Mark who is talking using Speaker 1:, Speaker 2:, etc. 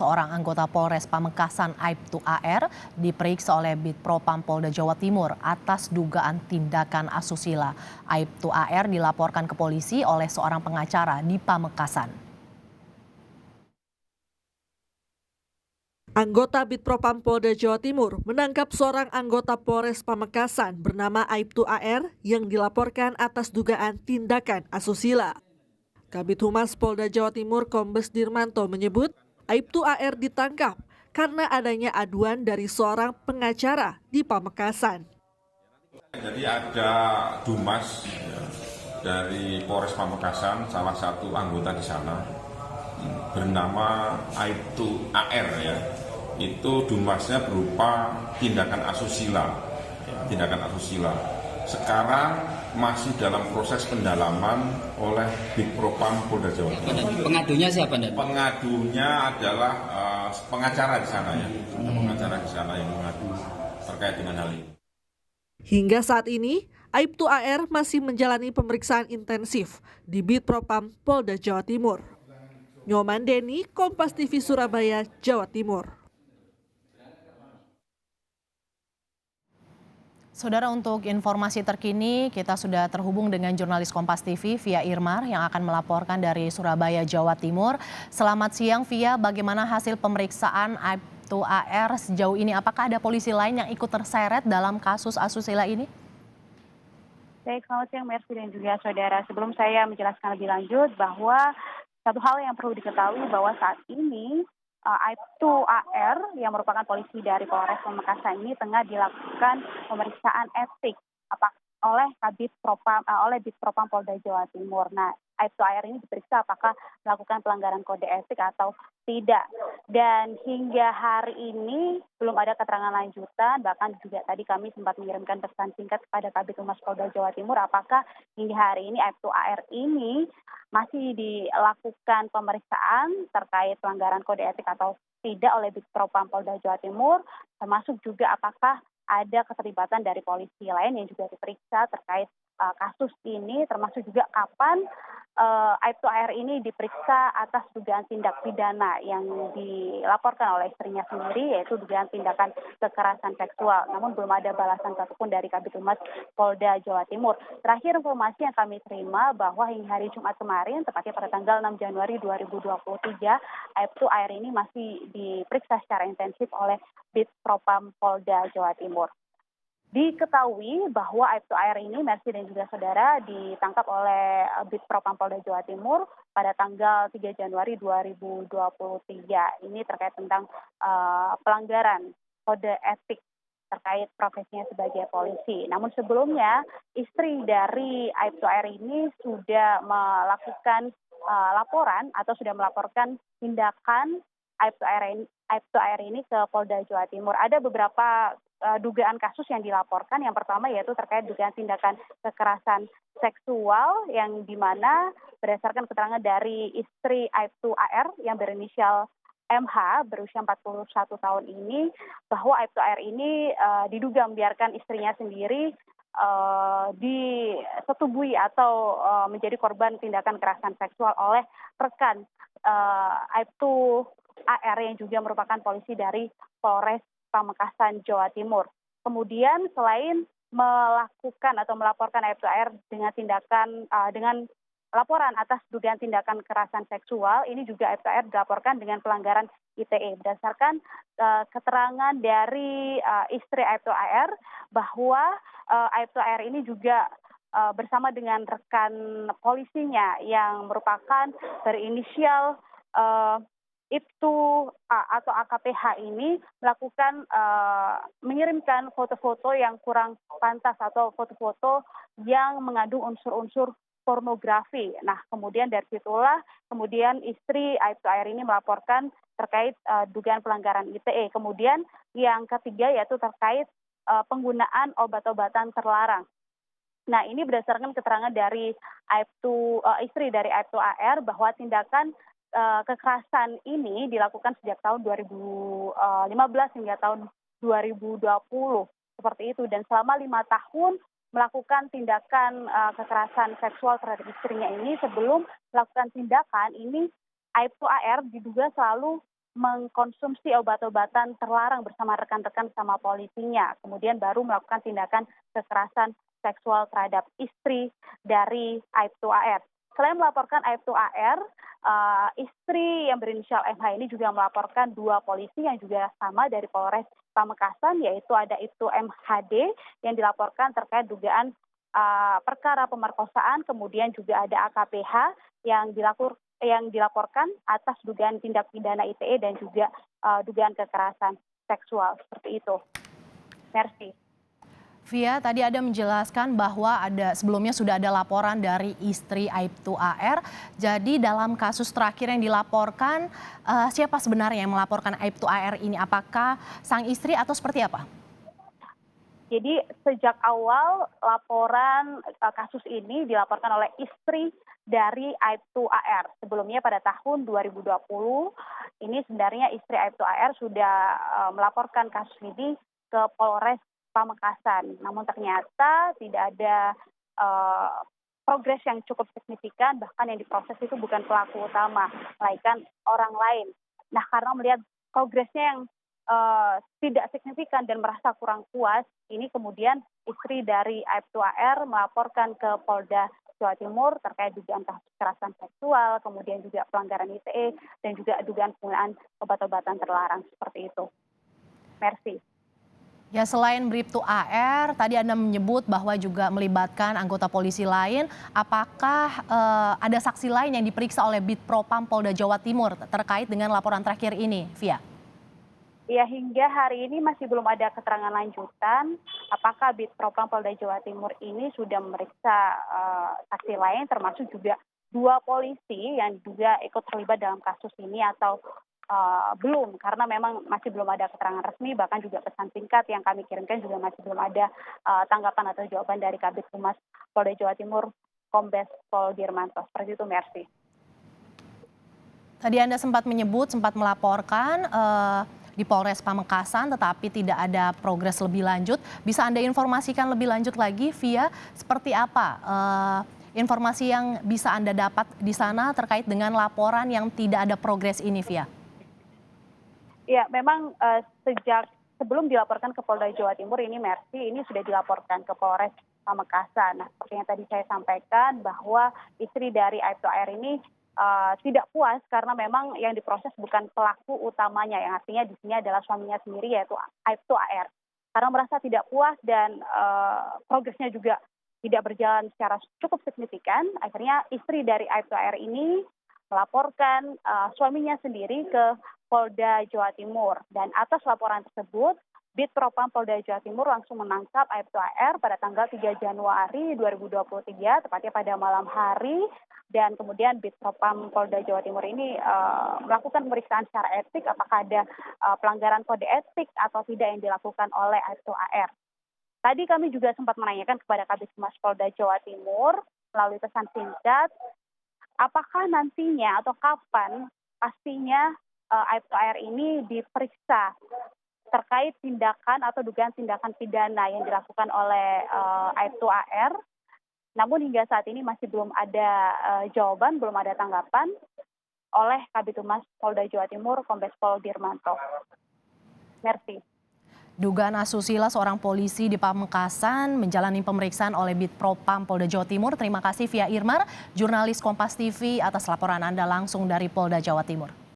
Speaker 1: Seorang anggota Polres Pamekasan Aibtu AR diperiksa oleh Bitpropam Polda Jawa Timur atas dugaan tindakan asusila. Aibtu AR dilaporkan ke polisi oleh seorang pengacara di Pamekasan.
Speaker 2: Anggota Bitpropam Polda Jawa Timur menangkap seorang anggota Polres Pamekasan bernama Aibtu AR yang dilaporkan atas dugaan tindakan asusila. Kabid Humas Polda Jawa Timur Kombes Dirmanto menyebut Aibtu AR ditangkap karena adanya aduan dari seorang pengacara di Pamekasan.
Speaker 3: Jadi ada Dumas dari Polres Pamekasan, salah satu anggota di sana bernama Aibtu AR ya. Itu Dumasnya berupa tindakan asusila. Sekarang masih dalam proses pendalaman oleh Bitpropam Polda Jawa Timur.
Speaker 4: Pengadunya siapa, Dan?
Speaker 3: Pengadunya adalah pengacara di sana ya. Pengacara di sana yang mengadu terkait dengan hal ini.
Speaker 2: Hingga saat ini, Aibtu AR masih menjalani pemeriksaan intensif di Bitpropam Polda Jawa Timur. Nyoman Deni, Kompas TV Surabaya, Jawa Timur.
Speaker 1: Saudara, untuk informasi terkini kita sudah terhubung dengan jurnalis Kompas TV Via Irmar yang akan melaporkan dari Surabaya, Jawa Timur. Selamat siang Via, bagaimana hasil pemeriksaan Aibtu AR sejauh ini? Apakah ada polisi lain yang ikut terseret dalam kasus asusila ini?
Speaker 5: Baik, selamat siang Mercy dan juga saudara. Sebelum saya menjelaskan lebih lanjut bahwa satu hal yang perlu diketahui bahwa saat ini Aibtu AR yang merupakan polisi dari Polres Pamekasan ini tengah dilakukan pemeriksaan etik oleh Bitpropam Polda Jawa Timur. Nah, Aibtu AR ini diperiksa apakah melakukan pelanggaran kode etik atau tidak. Dan hingga hari ini belum ada keterangan lanjutan, bahkan juga tadi kami sempat mengirimkan pesan singkat kepada Kabid Humas Polda Jawa Timur apakah hingga hari ini Aibtu AR ini masih dilakukan pemeriksaan terkait pelanggaran kode etik atau tidak oleh Bitpropam Polda Jawa Timur, termasuk juga apakah ada keterlibatan dari polisi lain yang juga diperiksa terkait kasus ini, termasuk juga kapan Aibtu AR ini diperiksa atas dugaan tindak pidana yang dilaporkan oleh istrinya sendiri, yaitu dugaan tindakan kekerasan seksual. Namun belum ada balasan satupun dari Kabid Humas Polda Jawa Timur. Terakhir informasi yang kami terima bahwa hingga hari Jumat kemarin, tepatnya pada tanggal 6 Januari 2023, Aibtu AR ini masih diperiksa secara intensif oleh Bitpropam Polda Jawa Timur. Diketahui bahwa Aibtu AR ini, Mercy dan juga saudara, ditangkap oleh Bitpropam Polda Jawa Timur pada tanggal 3 Januari 2023. Ini terkait tentang pelanggaran kode etik terkait profesinya sebagai polisi. Namun sebelumnya, istri dari Aibtu AR ini sudah melakukan laporan atau sudah melaporkan tindakan Aibtu AR ini ke Polda Jawa Timur. Ada beberapa dugaan kasus yang dilaporkan. Yang pertama yaitu terkait dugaan tindakan kekerasan seksual yang dimana berdasarkan keterangan dari istri Aibtu AR yang berinisial MH berusia 41 tahun ini, bahwa Aibtu AR ini diduga membiarkan istrinya sendiri disetubui atau menjadi korban tindakan kekerasan seksual oleh rekan Aibtu AR yang juga merupakan polisi dari Polres Pamekasan, Jawa Timur. Kemudian selain melakukan atau melaporkan Aibtu AR dengan laporan atas dugaan tindakan kekerasan seksual, ini juga Aibtu AR dilaporkan dengan pelanggaran ITE. Berdasarkan keterangan dari istri Aibtu AR bahwa Aibtu AR ini juga bersama dengan rekan polisinya yang merupakan berinisial Ibtu A atau AKPH ini melakukan mengirimkan foto-foto yang kurang pantas atau foto-foto yang mengandung unsur-unsur pornografi. Nah, kemudian dari situlah kemudian istri Aibtu AR ini melaporkan terkait dugaan pelanggaran ITE. Kemudian yang ketiga yaitu terkait penggunaan obat-obatan terlarang. Nah, ini berdasarkan keterangan dari istri dari Aibtu AR bahwa tindakan kekerasan ini dilakukan sejak tahun 2015 hingga tahun 2020 seperti itu, dan selama 5 tahun melakukan tindakan kekerasan seksual terhadap istrinya ini. Sebelum melakukan tindakan ini, Aibtu AR diduga selalu mengkonsumsi obat-obatan terlarang bersama rekan-rekan sama polisinya. Kemudian baru melakukan tindakan kekerasan seksual terhadap istri dari Aibtu AR. Selain melaporkan Aibtu AR, istri yang berinisial MH ini juga melaporkan 2 polisi yang juga sama dari Polres Pamekasan, yaitu ada Ibtu MHD yang dilaporkan terkait dugaan perkara pemerkosaan, kemudian juga ada AKPH yang dilaporkan atas dugaan tindak pidana ITE dan juga dugaan kekerasan seksual, seperti itu. Merci.
Speaker 1: Via, tadi ada menjelaskan bahwa sebelumnya sudah ada laporan dari istri Aibtu AR. Jadi dalam kasus terakhir yang dilaporkan, siapa sebenarnya yang melaporkan Aibtu AR ini? Apakah sang istri atau seperti apa?
Speaker 5: Jadi sejak awal laporan kasus ini dilaporkan oleh istri dari Aibtu AR. Sebelumnya pada tahun 2020, ini sebenarnya istri Aibtu AR sudah melaporkan kasus ini ke Polres Pamekasan. Namun ternyata tidak ada progres yang cukup signifikan, bahkan yang diproses itu bukan pelaku utama, melainkan orang lain. Nah, karena melihat progresnya yang tidak signifikan dan merasa kurang puas, ini kemudian istri dari Aibtu AR melaporkan ke Polda Jawa Timur terkait dugaan kasus kekerasan seksual, kemudian juga pelanggaran ITE, dan juga dugaan penggunaan obat-obatan terlarang, seperti itu. Merci.
Speaker 1: Ya, selain Bribtu AR, tadi Anda menyebut bahwa juga melibatkan anggota polisi lain. Apakah ada saksi lain yang diperiksa oleh Bid Propam Polda Jawa Timur terkait dengan laporan terakhir ini, Via?
Speaker 5: Ya, hingga hari ini masih belum ada keterangan lanjutan apakah Bid Propam Polda Jawa Timur ini sudah memeriksa saksi lain, termasuk juga 2 polisi yang juga ikut terlibat dalam kasus ini atau belum, karena memang masih belum ada keterangan resmi, bahkan juga pesan singkat yang kami kirimkan juga masih belum ada tanggapan atau jawaban dari Kabid Humas Polda Jawa Timur, Kombes Pol Dirmanto. Seperti itu, Merci.
Speaker 1: Tadi Anda sempat melaporkan di Polres Pamekasan, tetapi tidak ada progres lebih lanjut. Bisa Anda informasikan lebih lanjut lagi, Via, seperti apa informasi yang bisa Anda dapat di sana terkait dengan laporan yang tidak ada progres ini, Via?
Speaker 5: Ya, memang sejak sebelum dilaporkan ke Polda Jawa Timur ini, Merci, ini sudah dilaporkan ke Polres Pamekasan. Nah, seperti yang tadi saya sampaikan bahwa istri dari Aibtu AR ini tidak puas karena memang yang diproses bukan pelaku utamanya, yang artinya di sini adalah suaminya sendiri, yaitu Aibtu AR. Karena merasa tidak puas dan progresnya juga tidak berjalan secara cukup signifikan, akhirnya istri dari Aibtu AR ini melaporkan suaminya sendiri ke Polda Jawa Timur. Dan atas laporan tersebut, Bid Propam Polda Jawa Timur langsung menangkap Aibtu AR pada tanggal 3 Januari 2023, tepatnya pada malam hari. Dan kemudian Bid Propam Polda Jawa Timur ini melakukan pemeriksaan secara etik, apakah ada pelanggaran kode etik atau tidak yang dilakukan oleh Aibtu AR. Tadi kami juga sempat menanyakan kepada Kabid Humas Polda Jawa Timur melalui pesan singkat, apakah nantinya atau kapan pastinya Aibtu AR ini diperiksa terkait tindakan atau dugaan tindakan pidana yang dilakukan oleh Aibtu AR. Namun hingga saat ini masih belum ada jawaban, belum ada tanggapan oleh Kabid Humas Polda Jawa Timur, Kombes Pol Dirmanto. Merci.
Speaker 1: Dugaan asusila seorang polisi di Pamekasan menjalani pemeriksaan oleh Bid Propam Polda Jawa Timur. Terima kasih Via Irmar, jurnalis Kompas TV atas laporan Anda langsung dari Polda Jawa Timur.